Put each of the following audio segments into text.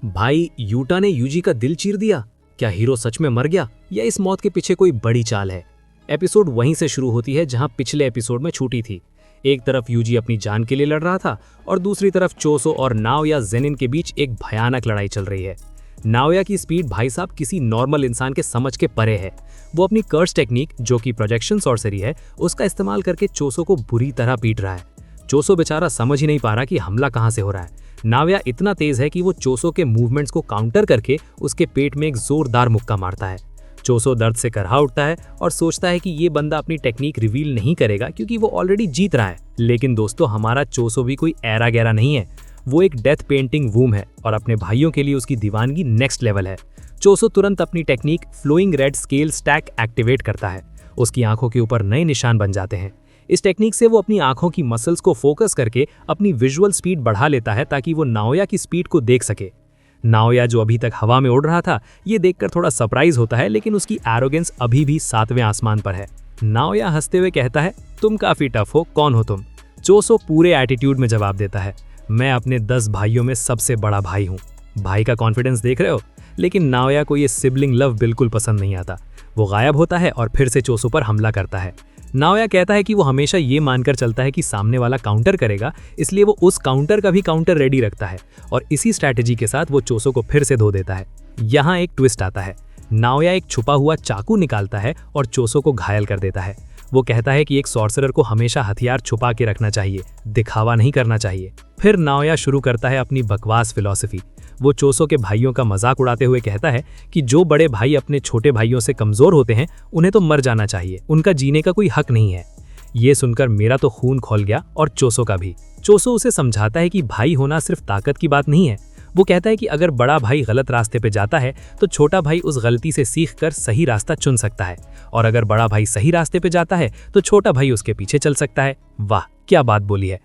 भाई यूटा ने यूजी का दिल चीर दिया। क्या हीरो सच में मर गया या इस मौत के पीछे कोई बड़ी चाल है? एपिसोड वहीं से शुरू होती है जहां पिछले एपिसोड में छूटी थी। एक तरफ यूजी अपनी जान के लिए लड़ रहा था और दूसरी तरफ चोसो और नाओया जेनिन के बीच एक भयानक लड़ाई चल रही है। नाओया की स्पीड भाई साहब किसी नॉर्मल इंसान के समझ के परे है। वो अपनी कर्स टेक्निक जो कि प्रोजेक्शन सॉर्सरी है उसका इस्तेमाल करके चोसो को बुरी तरह पीट रहा है। चोसो बेचारा समझ ही नहीं पा रहा कि हमला कहां से हो रहा है। नाओया इतना तेज है कि वो चोसो के मूवमेंट्स को काउंटर करके उसके पेट में एक जोरदार मुक्का मारता है। चोसो दर्द से करहा उठता है और सोचता है कि ये बंदा अपनी टेक्निक रिवील नहीं करेगा क्योंकि वो ऑलरेडी जीत रहा है। लेकिन दोस्तों, हमारा चोसो भी कोई ऐरा गैरा नहीं है। वो एक डेथ पेंटिंग वूम है और अपने भाइयों के लिए उसकी दीवानगी नेक्स्ट लेवल है। चोसो तुरंत अपनी technique flowing red scale stack activate करता है। उसकी आंखों के ऊपर नए निशान बन जाते हैं। इस टेक्निक से वो अपनी आंखों की मसल्स को फोकस करके अपनी विजुअल स्पीड बढ़ा लेता है ताकि वो नाओया की स्पीड को देख सके। नाओया जो अभी तक हवा में उड़ रहा था, ये देखकर थोड़ा सरप्राइज होता है, लेकिन उसकी एरोगेंस अभी भी 7वें आसमान पर है। नाओया हंसते हुए कहता है, तुम काफी टफ हो, कौन हो तुम? चोसो पूरे एटीट्यूड में जवाब देता है, मैं अपने 10 भाइयों में सबसे बड़ा भाई हूँ। भाई का कॉन्फिडेंस देख रहे हो? लेकिन नाओया को ये सिबलिंग लव बिल्कुल पसंद नहीं आता। वो गायब होता है और फिर से चोसो पर हमला करता है। नाओया कहता है कि वो हमेशा ये मानकर चलता है कि सामने वाला काउंटर करेगा, इसलिए वो उस काउंटर का भी काउंटर रेडी रखता है और इसी स्ट्रैटेजी के साथ वो चोसो को फिर से धो देता है। यहाँ एक ट्विस्ट आता है। नाओया एक छुपा हुआ चाकू निकालता है और चोसो को घायल कर देता है। वो कहता है कि एक सॉर्सरर को हमेशा हथियार छुपा के रखना चाहिए, दिखावा नहीं करना चाहिए। फिर नाओया शुरू करता है अपनी बकवास फिलॉसफी। वो चोसो के भाइयों का मजाक उड़ाते हुए कहता है कि जो बड़े भाई अपने छोटे भाइयों से कमजोर होते हैं उन्हें तो मर जाना चाहिए, उनका जीने का कोई हक नहीं है। ये सुनकर मेरा तो खून खौल गया और चोसो का भी। चोसो उसे समझाता है कि भाई होना सिर्फ ताकत की बात नहीं है। वो कहता है कि अगर बड़ा भाई गलत रास्ते पे जाता है तो छोटा भाई उस गलती से सीखकर सही रास्ता चुन सकता है, और अगर बड़ा भाई सही रास्ते पे जाता है तो छोटा भाई उसके पीछे चल सकता है। वाह, क्या बात बोली है।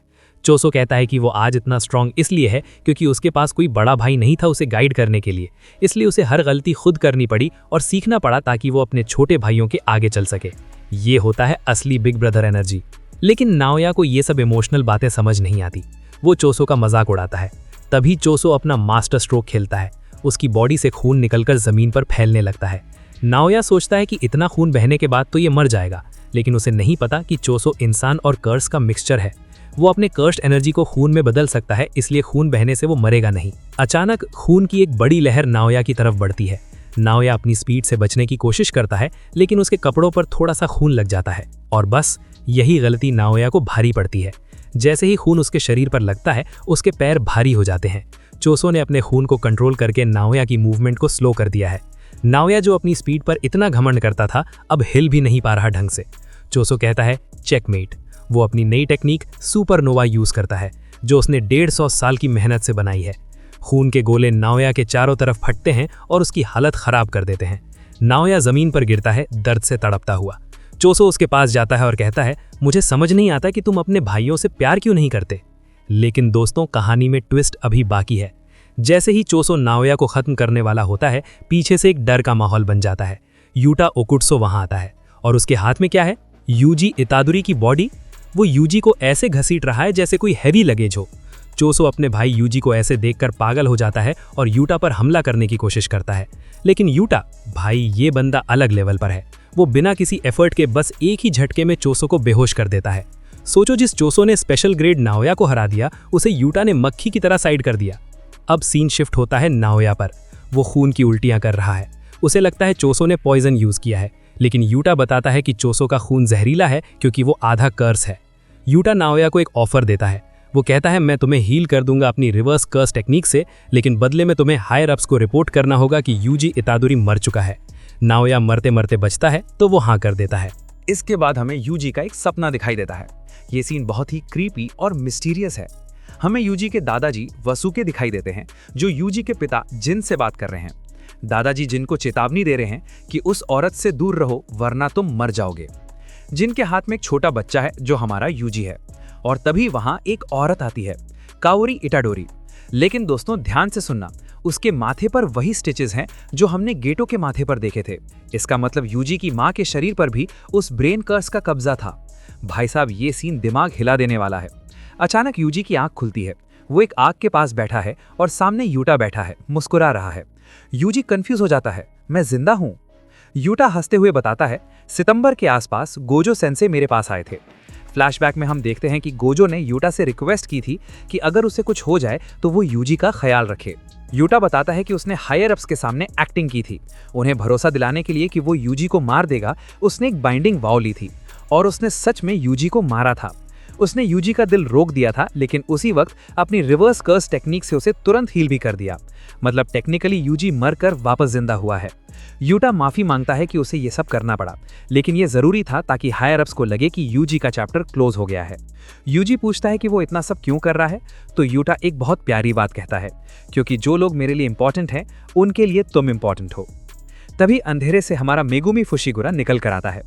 चोसो कहता है कि वो आज इतना स्ट्रांग इसलिए है क्योंकि उसके पास कोई बड़ा भाई नहीं था उसे गाइड करने के लिए, इसलिए उसे हर गलती खुद करनी पड़ी और सीखना पड़ा ताकि वो अपने छोटे भाइयों के आगे चल सके। ये होता है असली बिग ब्रदर एनर्जी। लेकिन नाओया को ये सब इमोशनल बातें समझ नहीं आती। वो चोसो का मजाक उड़ाता है। तभी चोसो अपना मास्टर स्ट्रोक खेलता है। उसकी बॉडी से खून निकलकर जमीन पर फैलने लगता है। नाओया सोचता है कि इतना खून बहने के बाद तो ये मर जाएगा, लेकिन उसे नहीं पता कि चोसो इंसान और कर्स का मिक्सचर है। वो अपने कर्स्ड एनर्जी को खून में बदल सकता है, इसलिए खून बहने से वो मरेगा नहीं। अचानक खून की एक बड़ी लहर नाओया की तरफ बढ़ती है। नाओया अपनी स्पीड से बचने की कोशिश करता है, लेकिन उसके कपड़ों पर थोड़ा सा खून लग जाता है और बस यही गलती नाओया को भारी पड़ती है। जैसे ही खून उसके शरीर पर लगता है, उसके पैर भारी हो जाते हैं। चोसो ने अपने खून को कंट्रोल करके नाओया की मूवमेंट को स्लो कर दिया है। नाओया जो अपनी स्पीड पर इतना घमंड करता था, अब हिल भी नहीं पा रहा ढंग से। चोसो कहता है, चेकमेट। वो अपनी नई टेक्निक सुपरनोवा यूज करता है, जो उसने 150 साल की मेहनत से बनाई है। खून के गोले नाओया के चारों तरफ फटते हैं और उसकी हालत खराब कर देते हैं। नाओया जमीन पर गिरता है दर्द से तड़पता हुआ। चोसो उसके पास जाता है और कहता है, मुझे समझ नहीं आता कि तुम अपने भाइयों से प्यार क्यों नहीं करते। लेकिन दोस्तों, कहानी में ट्विस्ट अभी बाकी है। जैसे ही चोसो नाओया को खत्म करने वाला होता है, पीछे से एक डर का माहौल बन जाता है। यूटा ओकुत्सो वहां आता है और उसके हाथ में क्या है? यूजी इतादुरी की बॉडी। वो यूजी को ऐसे घसीट रहा है जैसे कोई हैवी लगेज हो। चोसो अपने भाई यूजी को ऐसे देखकर पागल हो जाता है और यूटा पर हमला करने की कोशिश करता है। लेकिन यूटा, भाई ये बंदा अलग लेवल पर है। वो बिना किसी एफर्ट के बस एक ही झटके में चोसो को बेहोश कर देता है। सोचो, जिस चोसो ने स्पेशल ग्रेड नाओया को हरा दिया, उसे यूटा ने मक्खी की तरह साइड कर दिया। अब सीन शिफ्ट होता है नाओया पर। वो खून की उल्टियां कर रहा है। उसे लगता है चोसो ने पॉइजन यूज किया है, लेकिन यूटा बताता है कि चोसो का खून जहरीला है क्योंकि वो आधा कर्स है। यूटा नाओया को एक ऑफर देता है। वो कहता है, मैं तुम्हें हील कर दूंगा अपनी रिवर्स कर्स टेक्निक से, लेकिन बदले में तुम्हें हायर अप्स को रिपोर्ट करना होगा कि यूजी इतादुरी मर चुका है। नाओया मरते मरते बचता है तो वो हाँ कर देता है। इसके बाद हमें यूजी का एक सपना दिखाई देता है। ये सीन बहुत ही क्रीपी और मिस्टीरियस है। हमें यूजी के दादाजी वसुके दिखाई देते हैं, जो यूजी के पिता जिन से बात कर रहे हैं। दादाजी जिन को चेतावनी दे रहे हैं कि उस औरत से दूर रहो वरना तुम मर जाओगे। जिन के हाथ में एक छोटा बच्चा है जो हमारा यूजी है, और तभी वहां एक औरत आती है, काओरी इटाडोरी। लेकिन दोस्तों, ध्यान से सुनना, उसके माथे पर वही स्टिचेस हैं जो हमने गेटो के माथे पर देखे थे। इसका मतलब यूजी की मां के शरीर पर भी उस ब्रेन कर्स का कब्जा था। भाई साहब, ये सीन दिमाग हिला देने वाला है। अचानक यूजी की आंख खुलती है। वो एक आग के पास बैठा है और सामने यूटा बैठा है, मुस्कुरा रहा है। यूजी कंफ्यूज हो जाता है, मैं जिंदा हूँ। यूटा हंसते हुए बताता है, सितंबर के आसपास गोजो सेंसे मेरे पास आए थे। फ्लैशबैक में हम देखते हैं कि गोजो ने यूटा से रिक्वेस्ट की थी कि अगर उसे कुछ हो जाए तो वो यूजी का ख्याल रखे। यूटा बताता है कि उसने हायर अप्स के सामने एक्टिंग की थी। उन्हें भरोसा दिलाने के लिए कि वो यूजी को मार देगा, उसने एक बाइंडिंग वाव ली थी और उसने सच में यूजी को मारा था। उसने यूजी का दिल रोक दिया था, लेकिन उसी वक्त अपनी रिवर्स कर्स टेक्निक से उसे तुरंत हील भी कर दिया। मतलब टेक्निकली यूजी मरकर वापस जिंदा हुआ है। यूटा माफी मांगता है कि उसे ये सब करना पड़ा, लेकिन ये जरूरी था ताकि हायर अप्स को लगे कि यूजी का चैप्टर क्लोज हो गया है। यूजी पूछता है कि वो इतना सब क्यों कर रहा है, तो यूटा एक बहुत प्यारी बात कहता है, क्योंकि जो लोग मेरे लिए इंपॉर्टेंट हैं उनके लिए तुम इंपॉर्टेंट हो। तभी अंधेरे से हमारा मेगुमी फुशिगुरा निकल कर आता है।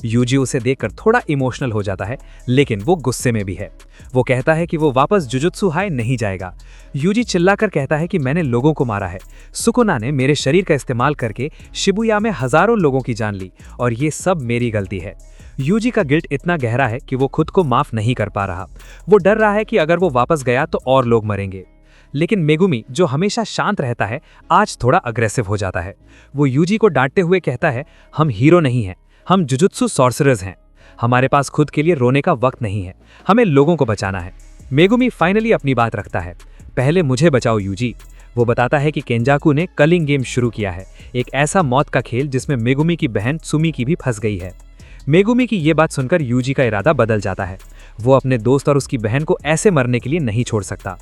यूजी उसे देखकर थोड़ा इमोशनल हो जाता है, लेकिन वो गुस्से में भी है। वो कहता है कि वो वापस जुजुत्सु हाई नहीं जाएगा। यूजी चिल्लाकर कहता है कि मैंने लोगों को मारा है, सुकुना ने मेरे शरीर का इस्तेमाल करके शिबुया में हजारों लोगों की जान ली और ये सब मेरी गलती है। यूजी का गिल्ट इतना गहरा है कि वो खुद को माफ नहीं कर पा रहा। वो डर रहा है कि अगर वो वापस गया तो और लोग मरेंगे। लेकिन मेगुमी, जो हमेशा शांत रहता है, आज थोड़ा अग्रेसिव हो जाता है। वो यूजी को डांटते हुए कहता है, हम हीरो नहीं हैं, हम जुजुत्सु सॉर्सरर्स हैं। हमारे पास खुद के लिए रोने का वक्त नहीं है, हमें लोगों को बचाना है। मेगुमी फाइनली अपनी बात रखता है, पहले मुझे बचाओ यूजी। वो बताता है कि केंजाकू ने कलिंग गेम शुरू किया है, एक ऐसा मौत का खेल जिसमें मेगुमी की बहन सुमी की भी फंस गई है। मेगुमी की ये बात सुनकर यूजी का इरादा बदल जाता है। वो अपने दोस्त और उसकी बहन को ऐसे मरने के लिए नहीं छोड़ सकता।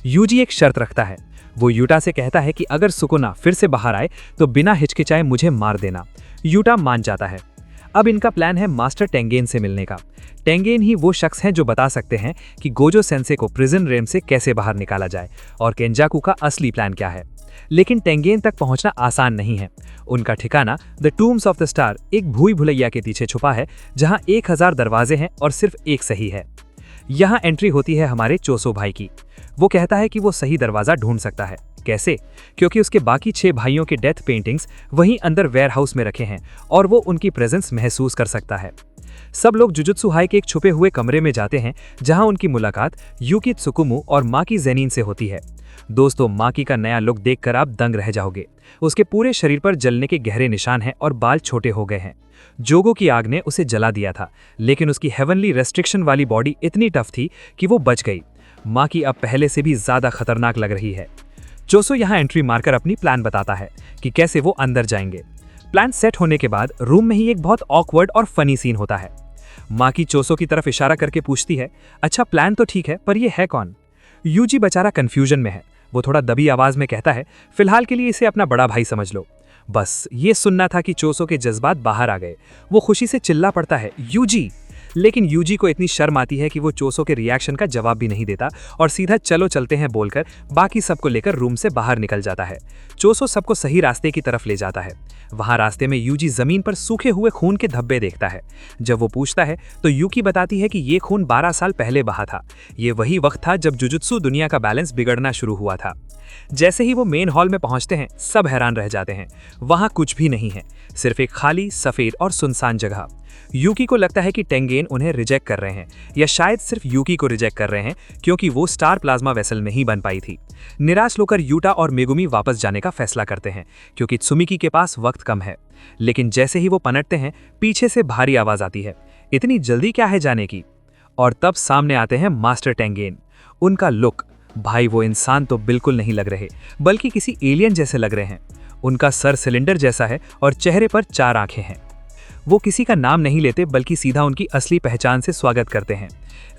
यूजी एक शर्त रखता है। वो यूटा से कहता है कि अगर सुकुना फिर से बाहर आए तो बिना हिचकिचाए मुझे मार देना। यूटा मान जाता है। अब इनका प्लान है मास्टर टेंगेन से मिलने का। टेंगेन ही वो शख्स हैं जो बता सकते हैं कि गोजो सेंसे को प्रिजन रेम से कैसे बाहर निकाला जाए और केंजाकू का असली प्लान क्या है। लेकिन टेंगेन तक पहुंचना आसान नहीं है। उनका ठिकाना the tombs of the star एक भूल भुलैया के पीछे छुपा है, जहां 1000 दरवाजे हैं और सिर्फ एक सही है। यहां एंट्री होती है हमारे चोसो भाई की। वो कहता है कि वो सही दरवाजा ढूंढ सकता है। कैसे? क्योंकि उसके बाकी 6 भाइयों के डेथ पेंटिंग्स वहीं अंदर वेयर हाउस में रखे हैं और वो उनकी प्रेजेंस महसूस कर सकता है। सब लोग जुजुत्सु हाई के एक छुपे हुए कमरे में जाते हैं, जहां उनकी मुलाकात यूकी त्सुकुमु और माकी जेनिन से होती है। दोस्तों, माकी का नया लुक देखकर आप दंग रह जाओगे। उसके पूरे शरीर पर जलने के गहरे निशान हैं और बाल छोटे हो गए हैं। जोगो की आग ने उसे जला दिया था, लेकिन उसकी हेवनली रेस्ट्रिक्शन वाली बॉडी इतनी टफ थी कि वो बच गई। माकी अब पहले से भी ज्यादा खतरनाक लग रही है। चोसो यहाँ एंट्री मारकर अपनी प्लान बताता है कि कैसे वो अंदर जाएंगे। प्लान सेट होने के बाद रूम में ही एक बहुत ऑकवर्ड और फनी सीन होता है। माकी चोसो की तरफ इशारा करके पूछती है, अच्छा प्लान तो ठीक है, पर ये है कौन? यूजी बेचारा कंफ्यूजन में है। वो थोड़ा दबी आवाज में कहता है, फिलहाल के लिए इसे अपना बड़ा भाई समझ लो। बस ये सुनना था कि चोसो के जज्बात बाहर आ गए। वो खुशी से चिल्ला पड़ता है, यूजी। लेकिन यूजी को इतनी शर्म आती है कि वो चोसो के रिएक्शन का जवाब भी नहीं देता और सीधा चलो चलते हैं बोलकर बाकी सबको लेकर रूम से बाहर निकल जाता है। चोसो सबको सही रास्ते की तरफ ले जाता है। वहां रास्ते में यूजी जमीन पर सूखे हुए खून के धब्बे देखता है। जब वो पूछता है तो यूकी बताती है कि ये खून 12 साल पहले बहा था। ये वही वक्त था जब जुजुत्सु दुनिया का बैलेंस बिगड़ना शुरू हुआ था। जैसे ही वो मेन हॉल में पहुंचते हैं, सब हैरान रह जाते हैं। वहां कुछ भी नहीं है, सिर्फ एक खाली, सफेद और सुनसान जगह। यूकी को लगता है कि टेंगेन उन्हें रिजेक्ट कर रहे हैं, या शायद सिर्फ यूकी को रिजेक्ट कर रहे हैं क्योंकि वो स्टार प्लाज्मा वेसल नहीं बन पाई थी। निराश होकर यूटा और मेगुमी वापस जाने का फैसला करते हैं क्योंकि त्सुमिकी के पास वक्त कम है। लेकिन जैसे ही वो पलटते हैं, पीछे से भारी आवाज आती है, इतनी जल्दी क्या है जाने की? और तब सामने आते हैं मास्टर टेंगेन। उनका लुक, भाई वो इंसान तो बिल्कुल नहीं लग रहे, बल्कि किसी एलियन जैसे लग रहे हैं। उनका सर सिलेंडर जैसा है और चेहरे पर 4 आंखें हैं। वो किसी का नाम नहीं लेते, बल्कि सीधा उनकी असली पहचान से स्वागत करते हैं।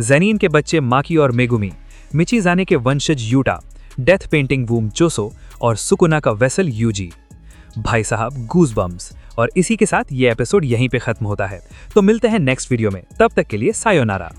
जेनिन के बच्चे माकी और मेगुमी, मिचिजाने के वंशज यूटा, डेथ पेंटिंग वूम चोसो और सुकुना का वेसल यूजी। भाई साहब, गूज़बम्प्स। और इसी के साथ ये एपिसोड यहीं पे खत्म होता है। तो मिलते हैं नेक्स्ट वीडियो में, तब तक के लिए सायोनारा।